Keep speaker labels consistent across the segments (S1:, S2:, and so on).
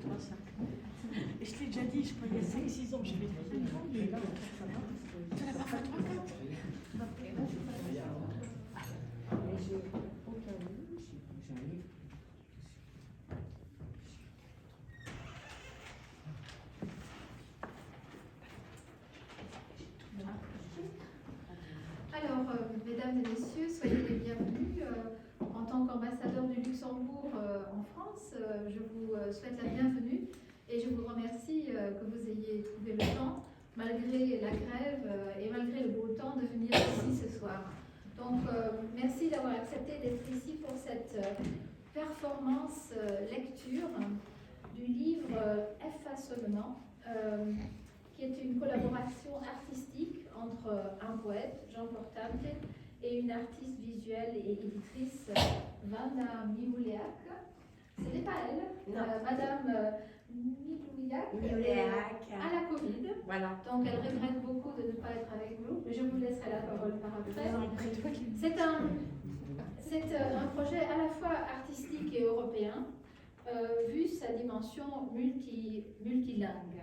S1: toi, ça. Et je t'ai déjà dit, je connais 5-6 ans, je vais te dire, mais là, ça va. Tu l'as pas fait 3-4
S2: J'ai aucun livre, j'ai un livre.
S3: Alors, mesdames et messieurs, soyez les bienvenus. En tant qu'ambassadeur du Luxembourg en France, je vous souhaite la bienvenue et je vous remercie que vous ayez trouvé le temps, malgré la grève et malgré le beau temps, de venir ici ce soir. Donc, merci d'avoir accepté d'être ici pour cette performance lecture du livre Effaçonnement, qui est une collaboration artistique entre un poète, Jean Portante, et une artiste visuelle et éditrice, Wanda Miouléac. Ce n'est pas elle, Madame Miouléac à la Covid.
S2: Voilà.
S3: Donc elle regrette beaucoup de ne pas être avec nous, mais je vous laisserai la parole par après. C'est un projet à la fois artistique et européen, vu sa dimension multilingue.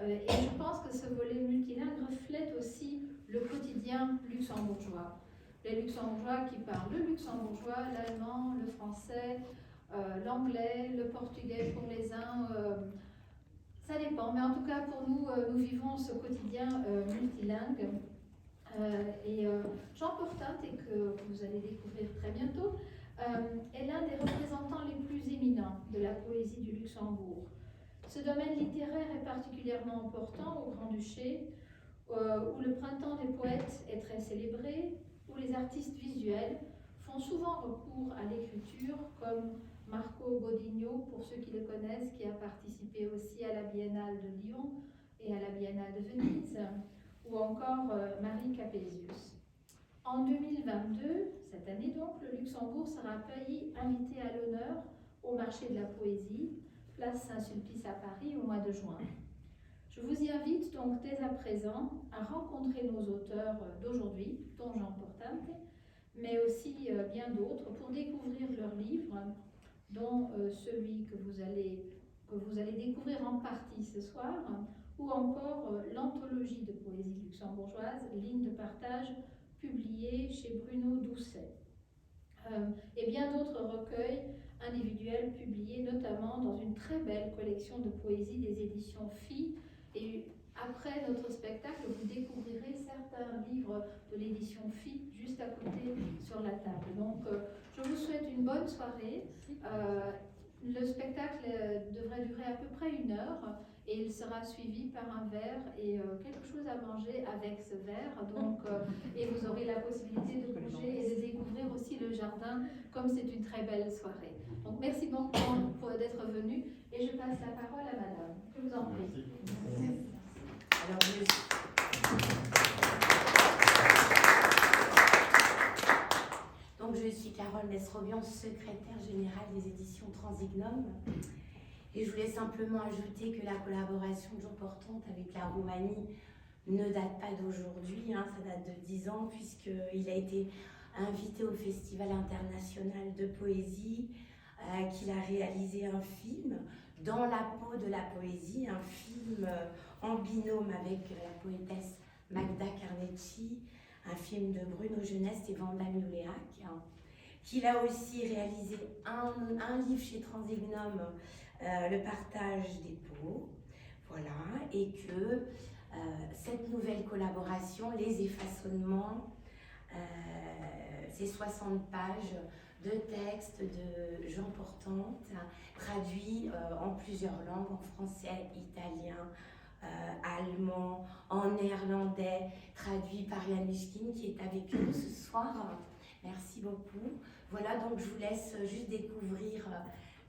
S3: Et je pense que ce volet multilingue reflète aussi le quotidien luxembourgeois. Les luxembourgeois qui parlent le luxembourgeois, l'allemand, le français, l'anglais, le portugais pour les uns, ça dépend. Mais en tout cas, pour nous, nous vivons ce quotidien multilingue. Jean Portante, et que vous allez découvrir très bientôt, est l'un des représentants les plus éminents de la poésie du Luxembourg. Ce domaine littéraire est particulièrement important au Grand-Duché, où le printemps des poètes est très célébré, où les artistes visuels font souvent recours à l'écriture, comme Marco Godinho, pour ceux qui le connaissent, qui a participé aussi à la Biennale de Lyon et à la Biennale de Venise, ou encore Marie Capézius. En 2022, cette année donc, le Luxembourg sera pays invité à l'honneur au marché de la poésie, place Saint-Sulpice à Paris au mois de juin. Je vous y invite donc dès à présent à rencontrer nos auteurs d'aujourd'hui, dont Jean Portante, mais aussi bien d'autres, pour découvrir leurs livres, dont celui que vous allez découvrir en partie ce soir, ou encore l'anthologie de poésie luxembourgeoise, Ligne de partage, publiée chez Bruno Doucet. Et bien d'autres recueils individuels publiés notamment dans une très belle collection de poésie des éditions Phi. Et après notre spectacle, vous découvrirez certains livres de l'édition Phi juste à côté sur la table. Donc je vous souhaite une bonne soirée. Le spectacle devrait durer à peu près 1 heure et il sera suivi par un verre et quelque chose à manger avec ce verre. Donc, et vous aurez la possibilité de bouger et de découvrir aussi le jardin, comme c'est une très belle soirée. Donc merci beaucoup d'être venu et je passe la parole à madame. Je vous en prie.
S2: Merci. Alors, je suis Carole Mesrobian, secrétaire générale des éditions Transignum. Et je voulais simplement ajouter que la collaboration de Jean Portante avec la Roumanie ne date pas d'aujourd'hui, ça date de 10 ans, puisqu'il a été invité au Festival international de poésie, qu'il a réalisé un film dans la peau de la poésie, un film en binôme avec la poétesse Magda Carnecci, un film de Bruno Jeunesse et Wanda Miouléac, qu'il a aussi réalisé un livre chez Transignum, Le partage des peaux, voilà, et que cette nouvelle collaboration, Les Effaçonnements, ces 60 pages de textes de Jean Portante, traduits en plusieurs langues, en français, italien, allemand, en néerlandais, traduit par Yann Mishkin qui est avec nous ce soir. Merci beaucoup. Voilà, donc je vous laisse juste découvrir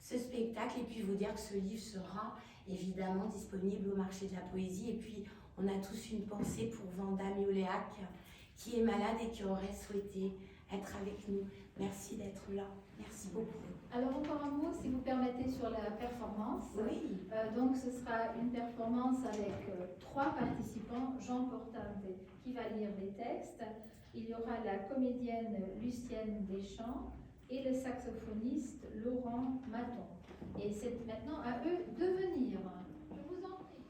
S2: ce spectacle et puis vous dire que ce livre sera évidemment disponible au marché de la poésie. Et puis on a tous une pensée pour Wanda Miouléac qui est malade et qui aurait souhaité être avec nous. Merci d'être là. Merci beaucoup.
S3: Alors encore un mot, si vous permettez, sur la performance.
S2: Oui.
S3: Donc ce sera une performance avec 3 participants. Jean Portante qui va lire les textes. Il y aura la comédienne Lucienne Deschamps et le saxophoniste Laurent Maton. Et c'est maintenant à eux de venir. Je vous en prie.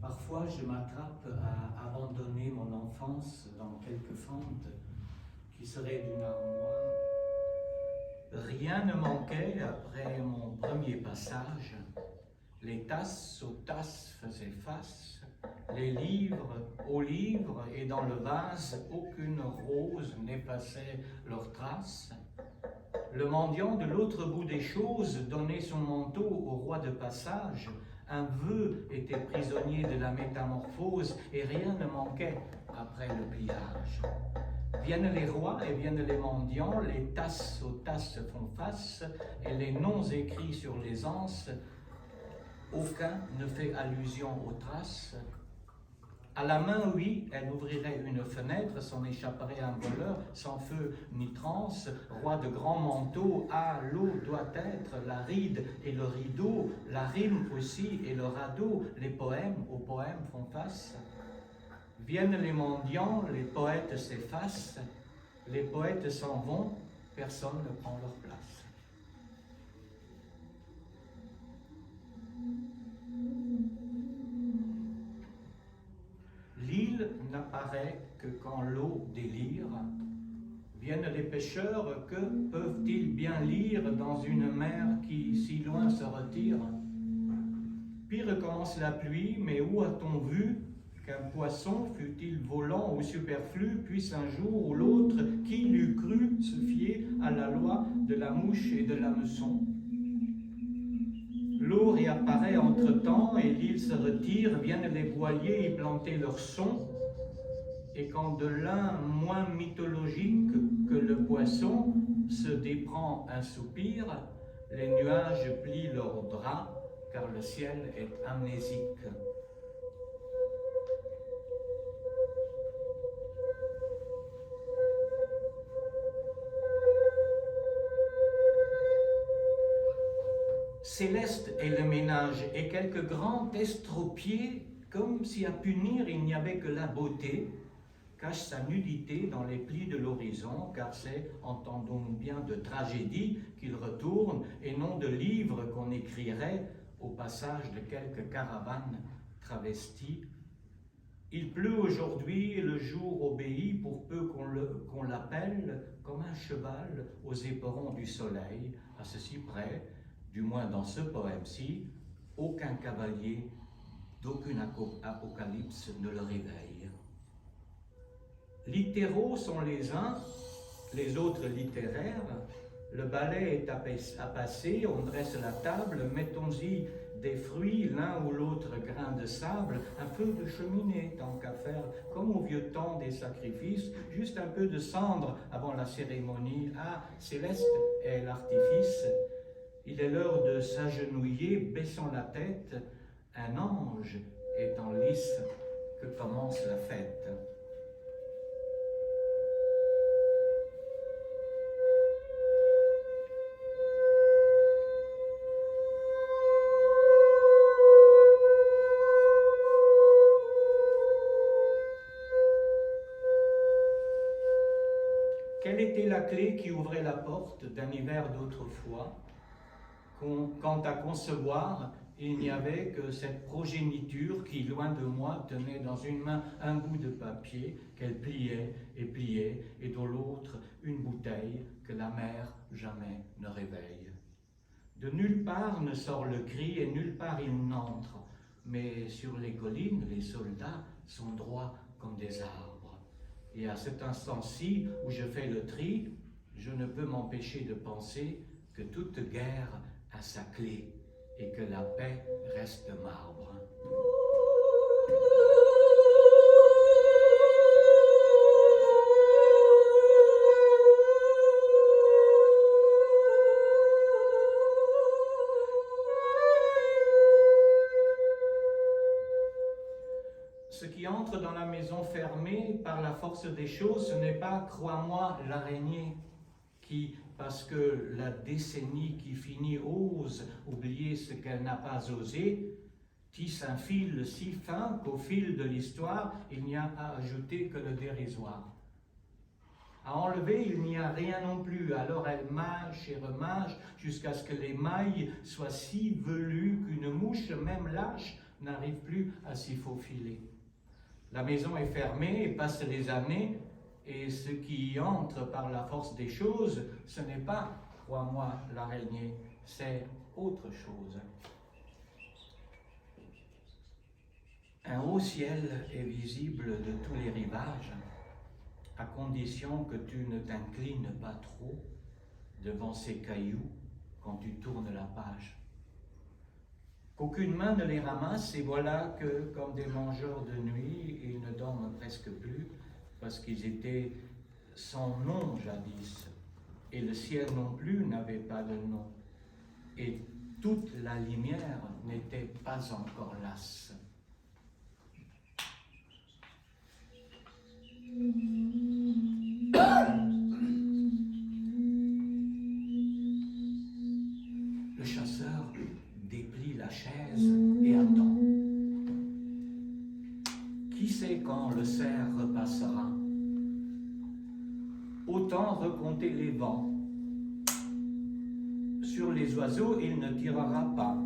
S4: Parfois, je m'attrape à abandonner mon enfance dans quelques fentes qui seraient d'une armoire. Rien ne manquait après mon premier passage. Les tasses aux tasses faisaient face, les livres aux livres, et dans le vase, aucune rose n'effaçait leurs traces. Le mendiant de l'autre bout des choses donnait son manteau au roi de passage. Un vœu était prisonnier de la métamorphose, et rien ne manquait après le pliage. Viennent les rois et viennent les mendiants, les tasses aux tasses font face, et les noms écrits sur les anses, aucun ne fait allusion aux traces. À la main, oui, elle ouvrirait une fenêtre, s'en échapperait un voleur, sans feu ni transe, roi de grands manteaux. Ah, l'eau doit être la ride et le rideau, la rime aussi et le radeau. Les poèmes aux poèmes font face. Viennent les mendiants, les poètes s'effacent, les poètes s'en vont, personne ne prend leur place. L'île n'apparaît que quand l'eau délire. Viennent les pêcheurs, que peuvent-ils bien lire dans une mer qui si loin se retire? Puis recommence la pluie, mais où a-t-on vu qu'un poisson, fût-il volant ou superflu, puisse un jour ou l'autre, qui l'eût cru, se fier à la loi de la mouche et de l'hameçon? L'eau réapparaît entre-temps et l'île se retire, viennent les voiliers y planter leur son, et quand de l'un moins mythologique que le poisson se déprend un soupir, les nuages plient leurs draps, car le ciel est amnésique. Céleste est le ménage, et quelques grands estropiés, comme si à punir il n'y avait que la beauté, cache sa nudité dans les plis de l'horizon, car c'est, entendons-nous bien, de tragédie qu'il retourne, et non de livres qu'on écrirait au passage de quelques caravanes travesties. Il pleut aujourd'hui, et le jour obéit, pour peu qu'on l'appelle, comme un cheval aux éperons du soleil, à ceci près, du moins dans ce poème-ci, aucun cavalier d'aucune apocalypse ne le réveille. Littéraux sont les uns, les autres littéraires. Le balai est à passer, on dresse la table, mettons-y des fruits, l'un ou l'autre grain de sable, un feu de cheminée, tant qu'à faire, comme au vieux temps des sacrifices, juste un peu de cendre avant la cérémonie. Ah, céleste est l'artifice. Il est l'heure de s'agenouiller, baissant la tête. Un ange est en lice, que commence la fête. Quelle était la clé qui ouvrait la porte d'un hiver d'autrefois? Quant à concevoir, il n'y avait que cette progéniture qui, loin de moi, tenait dans une main un bout de papier qu'elle pliait, et dans l'autre une bouteille que la mer jamais ne réveille. De nulle part ne sort le cri et nulle part il n'entre, mais sur les collines, les soldats sont droits comme des arbres. Et à cet instant-ci où je fais le tri, je ne peux m'empêcher de penser que toute guerre a sa clé et que la paix reste marbre. Ce qui entre dans la maison fermée par la force des choses, ce n'est pas, crois-moi, l'araignée qui, parce que la décennie qui finit ose oublier ce qu'elle n'a pas osé, tisse un fil si fin qu'au fil de l'histoire, il n'y a à ajouter que le dérisoire. À enlever, il n'y a rien non plus, alors elle mâche et remâche jusqu'à ce que les mailles soient si velues qu'une mouche, même lâche, n'arrive plus à s'y faufiler. La maison est fermée et passent les années, et ce qui y entre par la force des choses, ce n'est pas, crois-moi, l'araignée, c'est autre chose. Un haut ciel est visible de tous les rivages, à condition que tu ne t'inclines pas trop devant ces cailloux quand tu tournes la page. Qu'aucune main ne les ramasse, et voilà que, comme des mangeurs de nuit, ils ne dorment presque plus, parce qu'ils étaient sans nom jadis, et le ciel non plus n'avait pas de nom, et toute la lumière n'était pas encore lasse. Qui sait quand le cerf repassera? Autant recompter les vents. Sur les oiseaux, il ne tirera pas.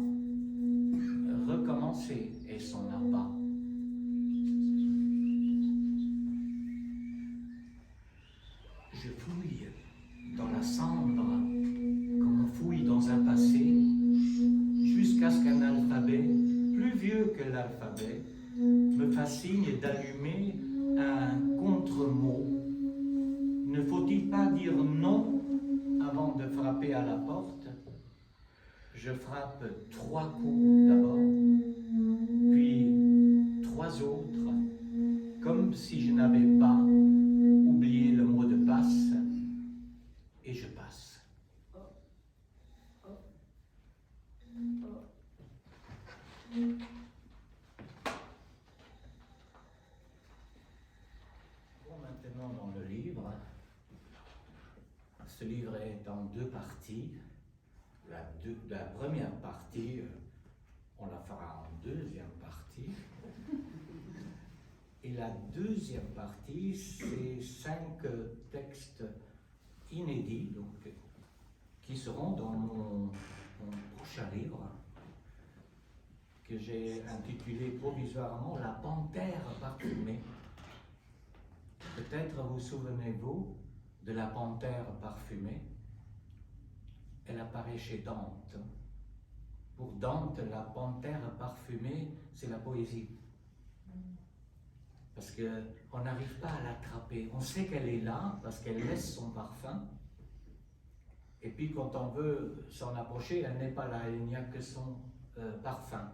S4: Recommencer est son appât. Je fouille dans la cendre comme on fouille dans un passé, jusqu'à ce qu'un alphabet, plus vieux que l'alphabet, me fasse signe d'allumer un contre-mot. Ne faut-il pas dire non avant de frapper à la porte? Je frappe 3 coups d'abord, puis 3 autres, comme si je n'avais pas oublié le mot de passe, et je passe. Bon, maintenant dans le livre, ce livre est en 2 parties. La première partie, on la fera en 2e partie. Et la 2e partie, c'est 5 textes inédits, donc, qui seront dans mon prochain livre, que j'ai intitulé provisoirement La panthère parfumée. Peut-être vous souvenez-vous de La panthère parfumée. Elle apparaît chez Dante. Pour Dante, la panthère parfumée, c'est la poésie. Parce qu'on n'arrive pas à l'attraper. On sait qu'elle est là parce qu'elle laisse son parfum. Et puis quand on veut s'en approcher, elle n'est pas là, il n'y a que son parfum.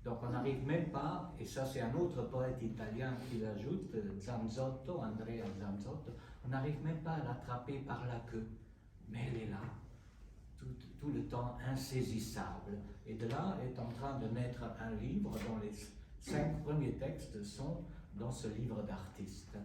S4: Donc on n'arrive même pas, et ça c'est un autre poète italien qui l'ajoute, Zanzotto, Andrea Zanzotto, on n'arrive même pas à l'attraper par la queue. Mais elle est là, tout le temps insaisissable. Et de là est en train de naître un livre dont les 5 premiers textes sont dans ce livre d'artiste.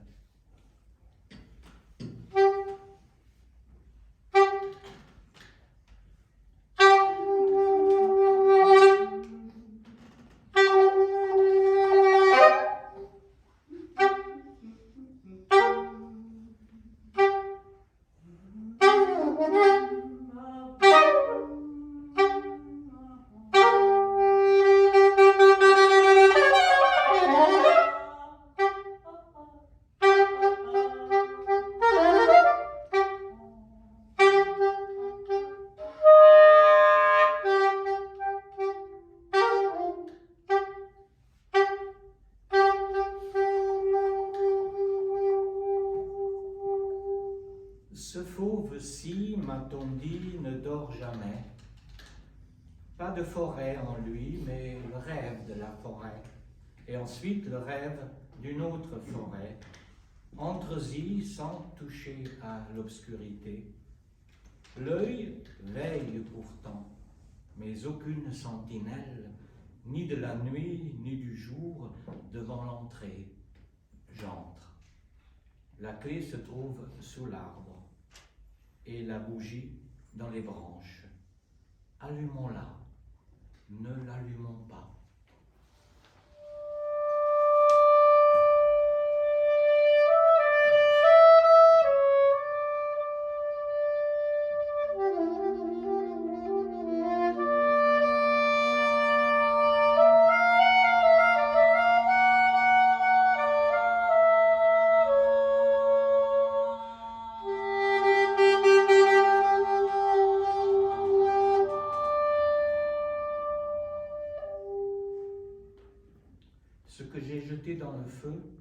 S4: Ce fauve-ci, m'a-t-on dit, ne dort jamais. Pas de forêt en lui, mais le rêve de la forêt. Et ensuite le rêve d'une autre forêt. Entre-y sans toucher à l'obscurité. L'œil veille pourtant, mais aucune sentinelle, ni de la nuit, ni du jour, devant l'entrée. J'entre. La clé se trouve sous l'arbre. Et la bougie dans les branches. Allumons-la, ne l'allumons pas. Ce que j'ai jeté dans le feu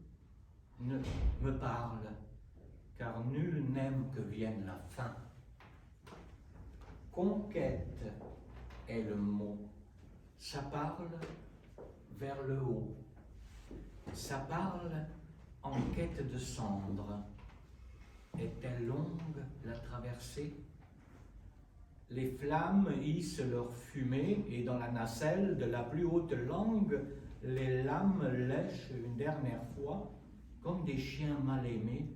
S4: me parle, car nul n'aime que vienne la fin. Conquête est le mot, ça parle vers le haut, ça parle en quête de cendre. Est-elle longue la traversée? Les flammes hissent leur fumée et dans la nacelle de la plus haute langue, les lames lèchent une dernière fois, comme des chiens mal aimés,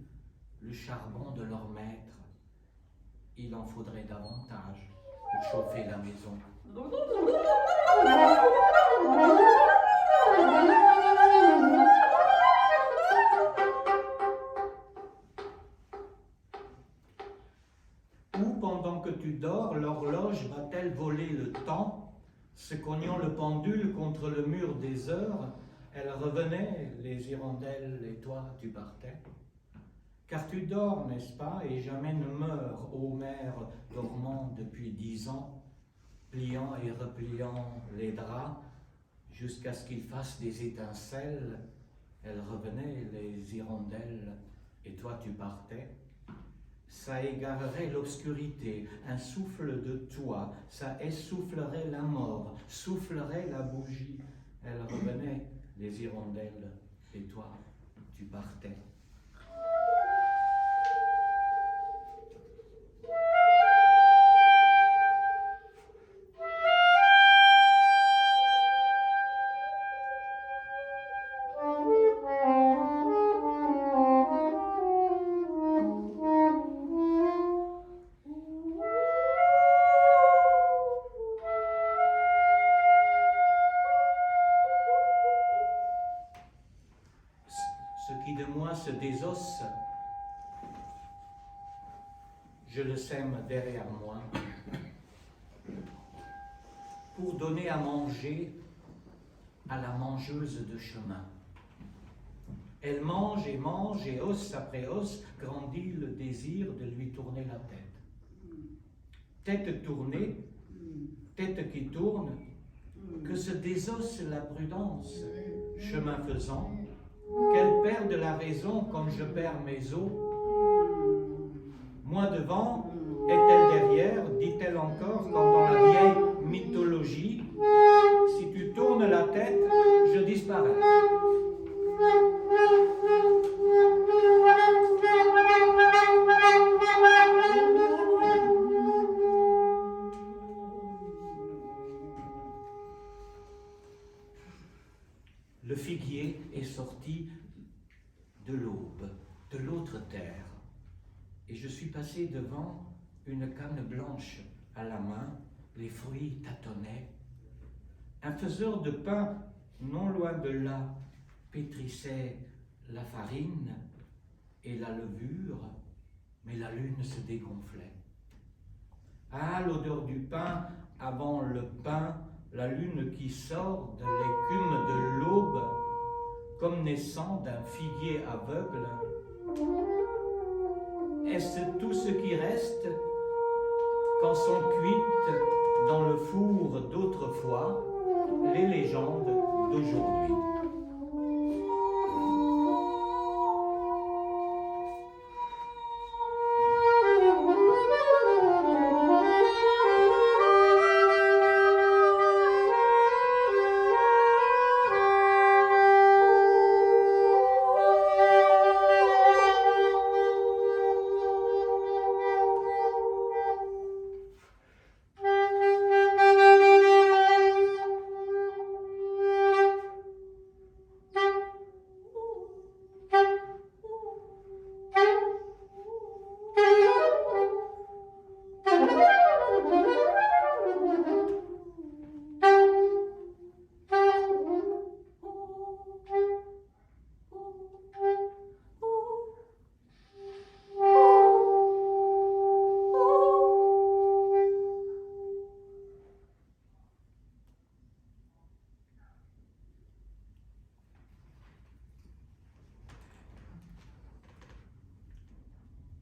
S4: le charbon de leur maître. Il en faudrait davantage pour chauffer la maison. pendule contre le mur des heures, elle revenait, les hirondelles, et toi, tu partais. Car tu dors, n'est-ce pas, et jamais ne meurs, ô mère dormant depuis 10 ans, pliant et repliant les draps, jusqu'à ce qu'ils fassent des étincelles. Elle revenait, les hirondelles, et toi tu partais. Ça égarerait l'obscurité, un souffle de toi, ça essoufflerait la mort, soufflerait la bougie. Elle revenait, les hirondelles, et toi tu partais. Ce qui de moi se désosse, je le sème derrière moi, pour donner à manger à la mangeuse de chemin. Elle mange, et os après os, grandit le désir de lui tourner la tête. Tête tournée, tête qui tourne, que se désosse la prudence, chemin faisant, qu'elle perde la raison comme je perds mes os. Moi devant, est-elle derrière, dit-elle encore, comme dans la vieille mythologie, si tu tournes la tête, je disparais. Le figuier est sorti de l'aube, de l'autre terre, et je suis passé devant une canne blanche à la main, les fruits tâtonnaient. Un faiseur de pain, non loin de là, pétrissait la farine et la levure, mais la lune se dégonflait. Ah, l'odeur du pain avant le pain, la lune qui sort de l'écume de l'aube, comme naissant d'un figuier aveugle. Est-ce tout ce qui reste quand sont cuites dans le four d'autrefois les légendes d'aujourd'hui?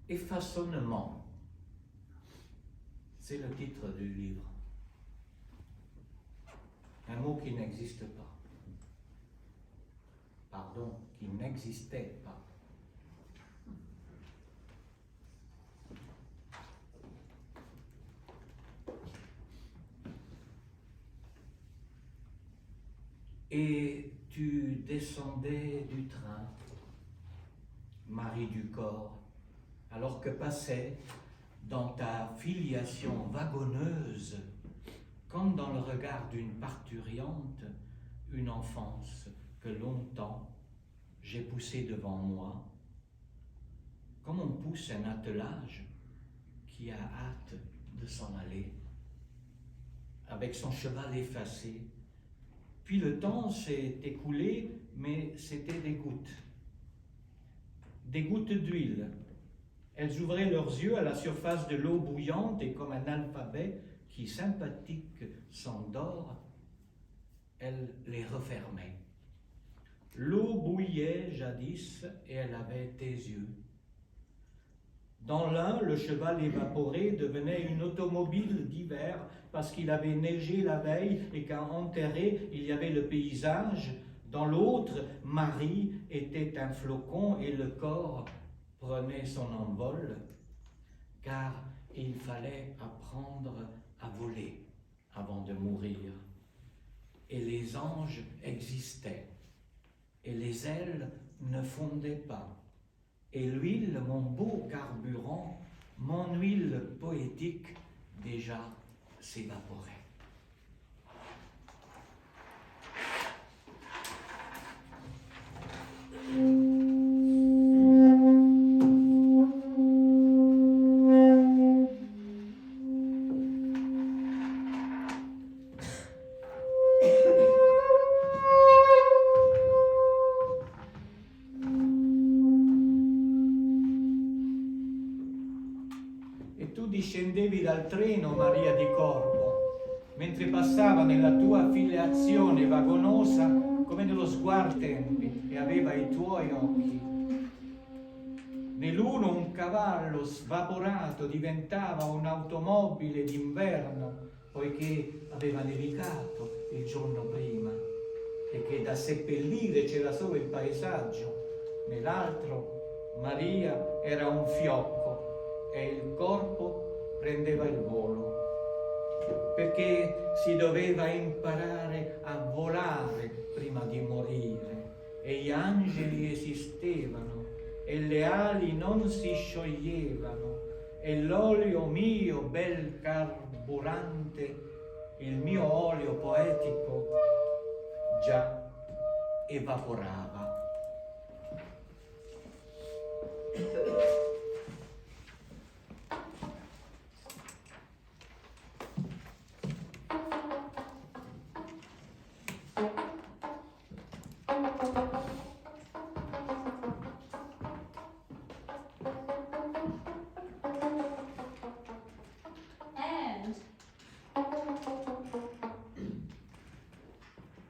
S4: Effaçonnement, c'est le titre du livre. Un mot qui n'existe pas. Pardon, qui n'existait pas. Et tu descendais du train, Marie du corps, alors que passait dans ta filiation wagonneuse, comme dans le regard d'une parturiente, une enfance que longtemps j'ai poussée devant moi, comme on pousse un attelage qui a hâte de s'en aller, avec son cheval effacé. Puis le temps s'est écoulé, mais c'était des gouttes d'huile. Elles ouvraient leurs yeux à la surface de l'eau bouillante et comme un alphabet qui, sympathique, s'endort, elle les refermait. L'eau bouillait jadis et elle avait tes yeux. Dans l'un, le cheval évaporé devenait une automobile d'hiver parce qu'il avait neigé la veille et qu'à enterrer, il y avait le paysage. Dans l'autre, Marie était un flocon et le corps prenait son envol, car il fallait apprendre à voler avant de mourir. Et les anges existaient, et les ailes ne fondaient pas. Et l'huile, mon beau carburant, mon huile poétique, déjà s'évaporait. Scendevi dal treno, Maria di Corbo, mentre passava nella tua filiazione vagonosa come nello sguardo tempi e aveva i tuoi occhi. Nell'uno un cavallo svaporato diventava un'automobile d'inverno poiché aveva nevicato il giorno prima e che da seppellire c'era solo il paesaggio. Nell'altro Maria era un fiocco e il corpo prendeva il volo, perché si doveva imparare a volare prima di morire, e gli angeli esistevano, e le ali non si scioglievano, e l'olio mio bel carburante, il mio olio poetico, già evaporava.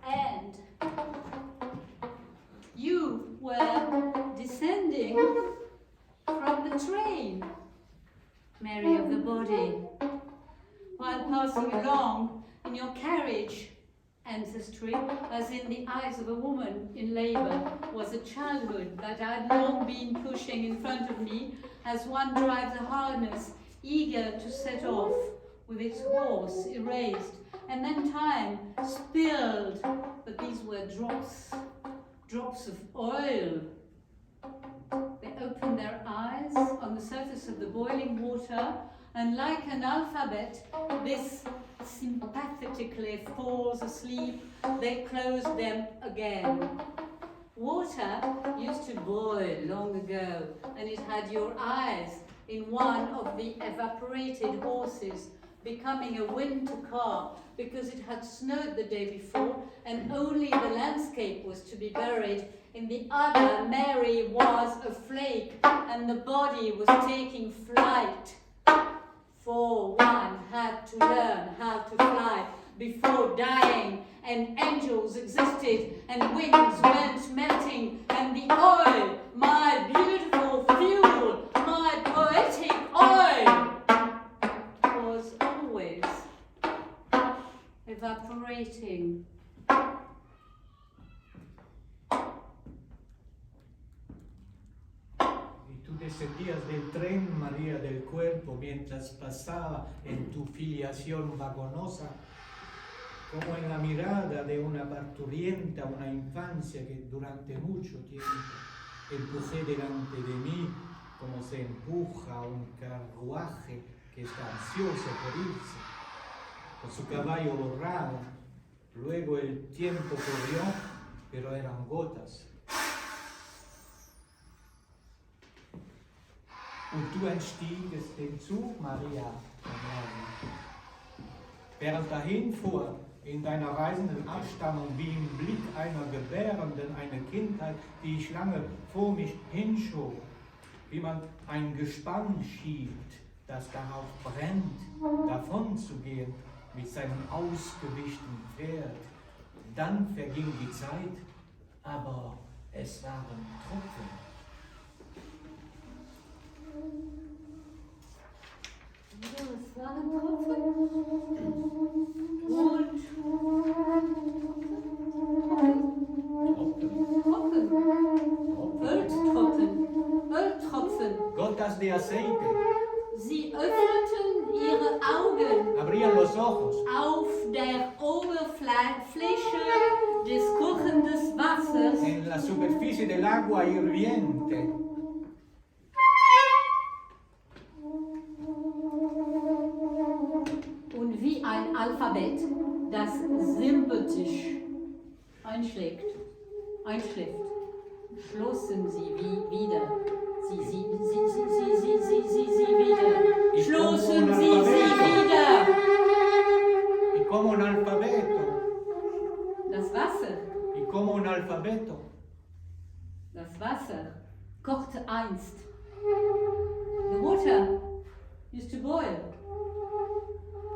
S5: And you were descending from the train, Mary of the body, while passing along in your carriage. Ancestry, as in the eyes of a woman in labor, was a childhood that I'd long been pushing in front of me as one drives a harness, eager to set off with its horse erased, and then time spilled, but these were drops of oil. They opened their eyes on the surface of the boiling water, and like an alphabet, this sympathetically falls asleep, they closed them again. Water used to boil long ago, and it had your eyes in one of the evaporated horses, becoming a winter car because it had snowed the day before and only the landscape was to be buried. In the other, Mary was a flake and the body was taking flight. For one had to learn how to fly before dying, and angels existed, and winds went melting, and the oil, my beautiful fuel, my poetic oil, was always evaporating.
S4: Descendías del tren, María del Cuerpo, mientras pasaba en tu filiación vagonosa, como en la mirada de una parturienta, una infancia que durante mucho tiempo empujé delante de mí, como se empuja un carruaje que está ansioso por irse, con su caballo borrado. Luego el tiempo corrió, pero eran gotas. Und du entstiegest den Zug, Maria, während dahin fuhr in deiner reisenden Abstammung wie im Blick einer Gebärenden eine Kindheit, die ich lange vor mich hinschob, wie man ein Gespann schiebt, das darauf brennt, davon zu gehen mit seinem ausgewischten Pferd. Dann verging die Zeit, aber es waren Tropfen.
S5: Das waren Tropfen. Und Öltropfen.
S4: Gotas de aceite.
S5: Sie öffneten ihre Augen
S4: Abrían los ojos.
S5: auf der Oberfläche des kochenden Wassers.
S4: En la superficie del agua hirviente.
S5: Und wie ein Alphabet, das sympathisch einschläft, schlossen sie wieder. Sie wieder. Schlossen sie wieder.
S4: Y como un alfabeto.
S5: Das Wasser,
S4: Y como un alfabeto.
S5: das Wasser kochte einst. The water used to boil.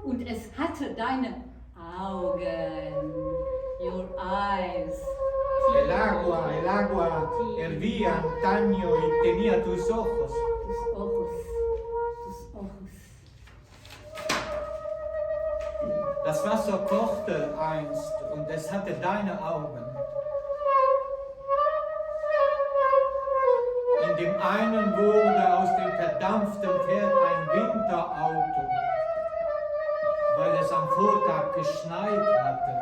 S5: Und es hatte deine Augen, your eyes.
S4: El agua hervía antaño y tenía tus ojos.
S5: Tus ojos, tus ojos.
S4: Das Wasser kochte einst und es hatte deine Augen. In dem einen wurde aus dem verdampften Pferd ein Winterauto, weil es am Vortag geschneit hatte.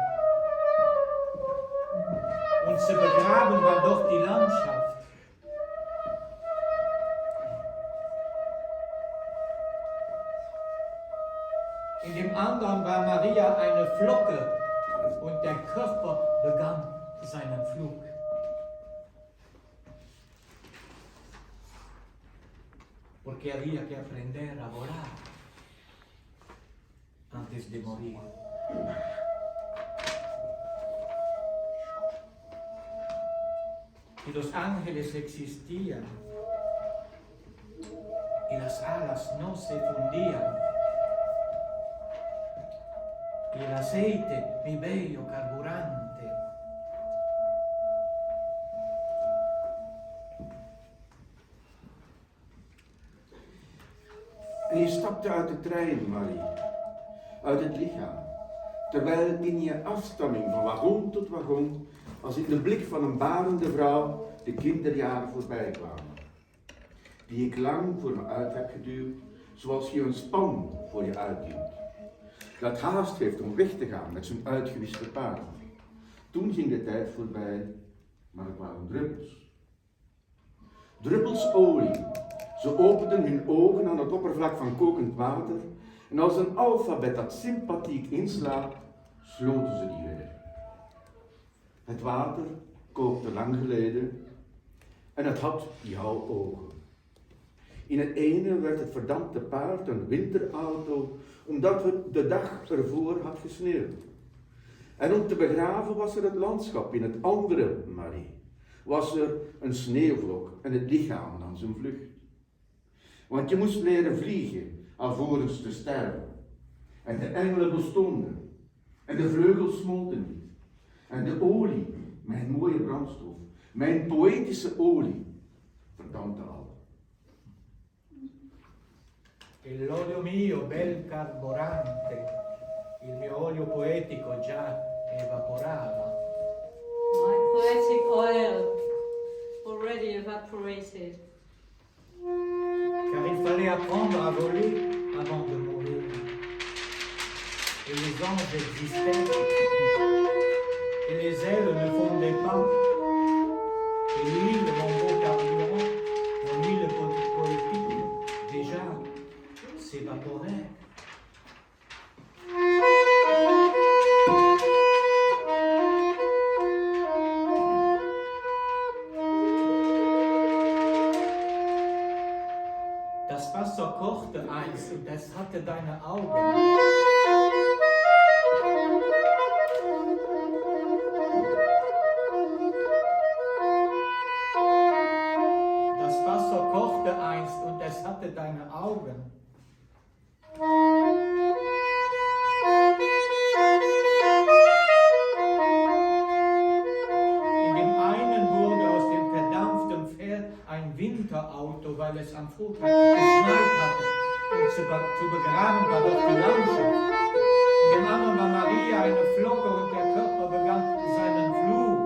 S4: Und zu begraben war doch die Landschaft. In dem anderen war Maria eine Flocke und der Körper begann seinen Flug. Porque había que aprender a volar antes de morir. Y los ángeles existían y las alas no se fundían. Y el aceite, mi bello carburante.
S6: En je stapte uit de trein, Marie, uit het lichaam, terwijl in je afstamming van wagon tot wagon, als in de blik van een barende vrouw, de kinderjaren voorbij kwamen. Die ik lang voor me uit heb geduwd, zoals je een span voor je uitduwt. Dat haast heeft om weg te gaan met zijn uitgewiste paard. Toen ging de tijd voorbij, maar het waren druppels. Druppels olie. Ze openden hun ogen aan het oppervlak van kokend water en als een alfabet dat sympathiek inslaat, sloten ze die weer. Het water kookte lang geleden en het had jouw ogen. In het ene werd het verdampte paard een winterauto, omdat het de dag ervoor had gesneeuwd. En om te begraven was er het landschap, in het andere, Marie, was er een sneeuwvlok en het lichaam aan zijn vlucht. Want je moest leren vliegen, alvorens te sterven. En de engelen bestonden, en de vleugels smolten niet. En de olie, mijn mooie brandstof, mijn poëtische olie, verdampte al.
S4: El olio mio, bel carburante, il mio olio poetico già evaporava.
S5: My poetic oil already evaporated.
S4: Car il fallait apprendre à voler avant de mourir. Et les anges existaient, et les ailes ne fondaient pas. Et l'huile, mon beau carburant, mon huile poétique, déjà s'évaporait. Das Wasser kochte einst und es hatte deine Augen. Das Wasser kochte einst und es hatte deine Augen. Winterauto, weil es am Vortag geschneit hatte. Und zu begraben war doch die Landschaft. In dem anderen war Maria eine Flocke und der Körper begann seinen Flug.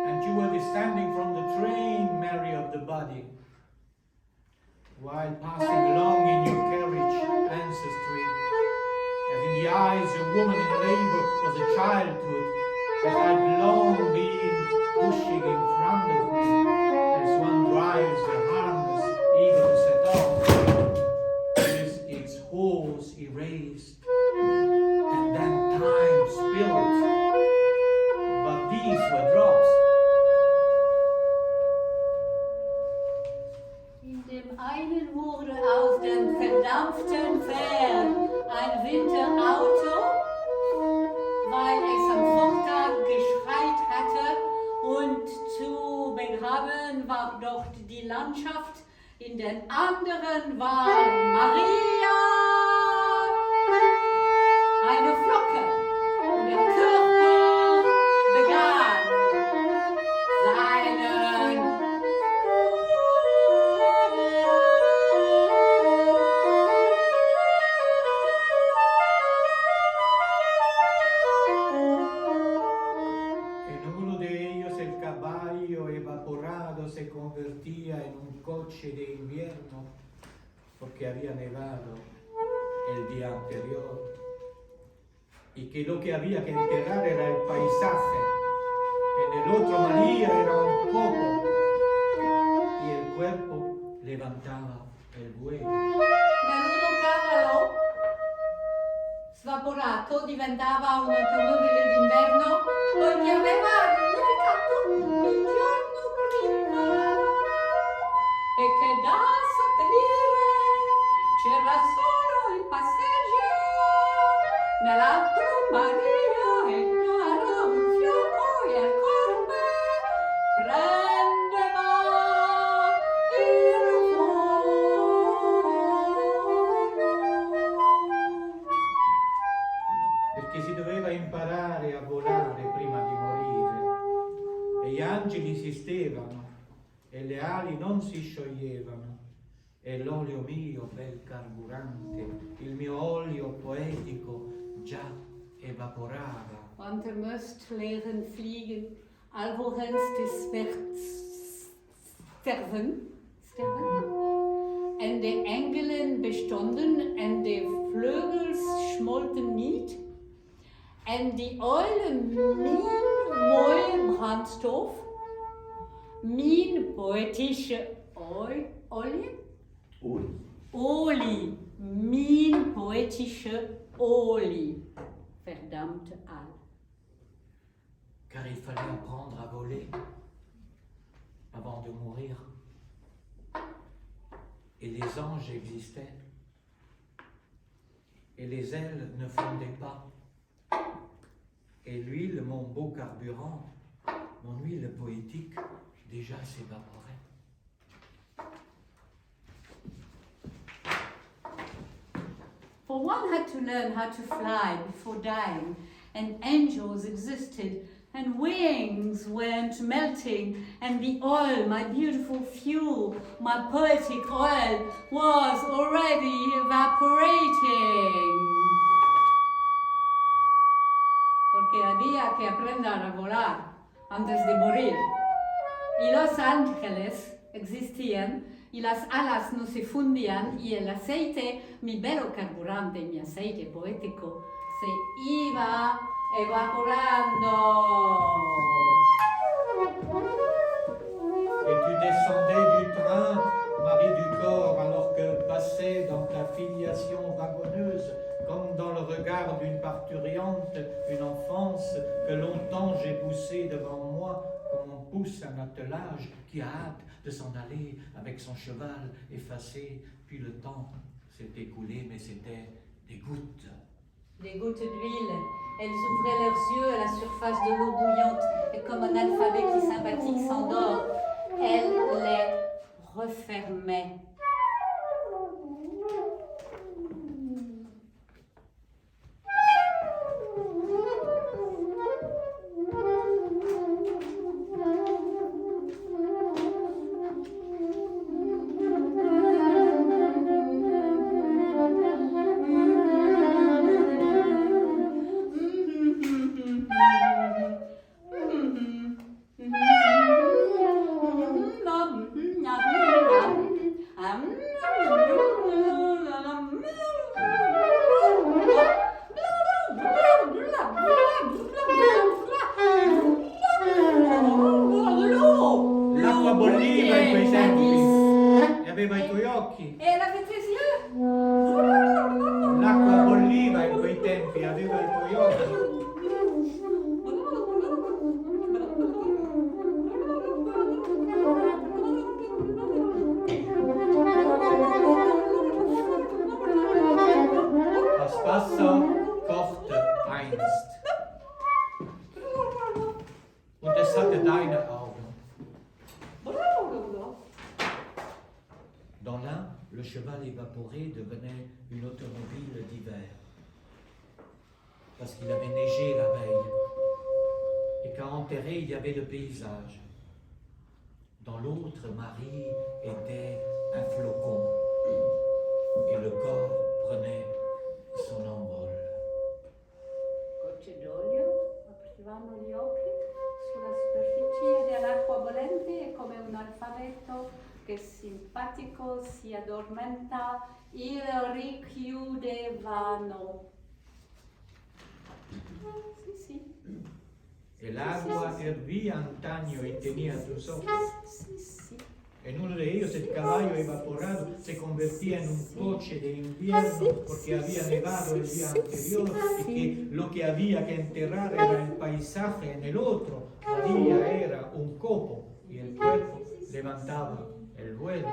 S4: And you were descending from the train, Mary of the body, while passing along in your carriage ancestry, as in the eyes a woman in labor was a childhood that had long been pushing in front of me, as one drives a harness eager to set off, with its horse erased, and then time spilled. But these were drops.
S5: In dem einen wurde auf dem verdampften Pferd ein Winterauto, weil es am Vortag geschreit hatte, und zu begraben war dort die Landschaft. In den anderen war Maria eine Flocke und der Körper begann seinen
S4: En uno de ellos el caballo evaporado se convertía en un coche de invierno porque había nevado el día anterior y que lo que había que enterrar era el paisaje. En el otro María era un copo y el cuerpo levantaba el vuelo.
S5: Nell'uno cavallo svaporato diventava un automobile d'inverno poiché aveva nevicato il giorno prima e che da seppellire c'era solo il passeggio. Nell'altro Maria ignara un fiocco e il corpo prendeva il volo.
S4: Perché si doveva imparare a volare prima di morire e gli angeli insistevano e le ali non si scioglievano e l'olio mio bel carburante, il mio olio poetico già evaporava.
S5: Want er moest leren vliegen, alvorens des sterven. En de engelen bestonden en de vleugels smolten niet. En die uilen min mooi brandstof, min poëtische olie, olie, min poëtische olie. Verdammte Al.
S4: Car il fallait apprendre à voler avant de mourir. Et les anges existaient. Et les ailes ne fondaient pas. Et l'huile, mon beau carburant, mon huile poétique, déjà s'évaporait.
S5: For one had to learn how to fly before dying, and angels existed, and wings went melting, and the oil, my beautiful fuel, my poetic oil, was already evaporating. Porque había que aprender a volar antes de morir. Y los ángeles existían, y las alas no se fundían, y el aceite, mi bello carburante, mi aceite poético, se iba evaporando.
S4: Et tu descendais du train, Marie du corps, alors que passait dans ta filiation wagonneuse, comme dans le regard d'une parturiente, une enfance que longtemps j'ai poussée devant moi, comme on pousse un attelage qui a hâte de s'en aller avec son cheval effacé, puis le temps s'est écoulé, mais c'était des gouttes.
S5: Des gouttes d'huile, elles ouvraient leurs yeux à la surface de l'eau bouillante, et comme un alphabet qui sympathique s'endort, elles les refermaient. Fermez tes yeux.
S4: L'acqua bolliva in quei tempi, aveva i tuoi occhi. Das Wasser kochte einst. Und es hatte deine Augen. Dans l'un, le cheval évaporé devenait une automobile d'hiver. Parce qu'il avait neigé la veille. Et qu'à enterrer, il y avait le paysage. Dans l'autre, Marie était un flocon. Et le corps prenait son envol.
S5: Gocce d'olio aprivano gli occhi sulla superficie dell'acqua bollente e come un alfabeto che simpatico si addormenta, il richiudevano. Sì, sì.
S4: El agua hervía antaño y tenía tus ojos.
S5: Sì, sì.
S4: En uno de ellos el caballo evaporado se convertía en un coche de invierno porque había nevado el día anterior y que lo que había que enterrar era el paisaje. En el otro, María era un copo y el cuerpo levantaba el vuelo.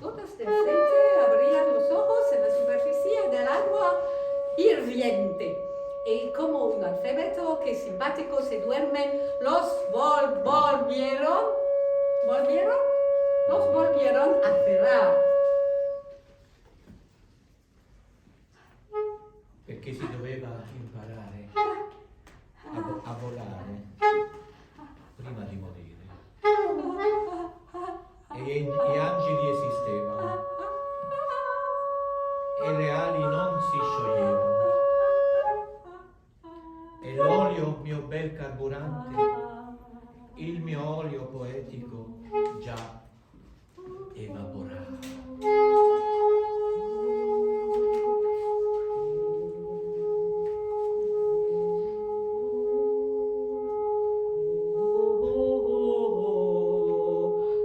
S5: Todas de frente abrían los ojos en la superficie del agua hirviente. Y como un alfabeto que simpático se duerme, los volvieron a cerrar.
S4: Perché si doveva imparare a volare prima di morire. E gli angeli esistevano e le ali non si scioglievano. E l'olio, mio bel carburante, il mio olio poetico già evaporava.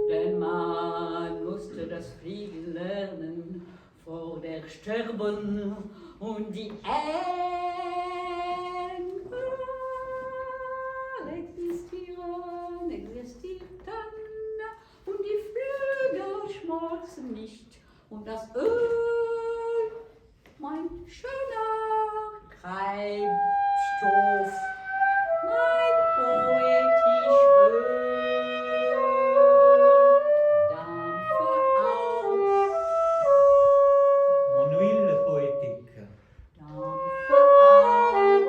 S5: Denn man musste das Fliegen lernen vor der Sterben und die existierten und die Flügel schmolzen nicht und das Öl, mein schöner Treibstoff, mein poetisch Öl, dampfe auf,
S4: Mon huile poetique,
S5: dampfe auf.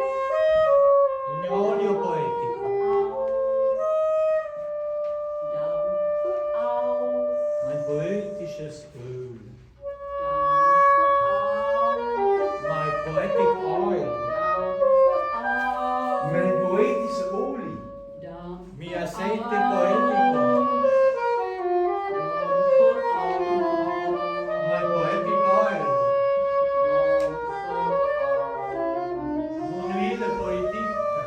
S4: il mio olio poetico,
S5: Dampfe auf,
S4: mein poetisches Öl,
S5: dampfe
S4: my poetic oil,
S5: auf,
S6: Mijn poëtische olie.
S5: dampfe
S4: mi aceite poetico, my poetic oil, mon huile poetica,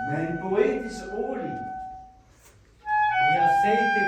S6: Mijn poëtische olie.
S4: mi aceite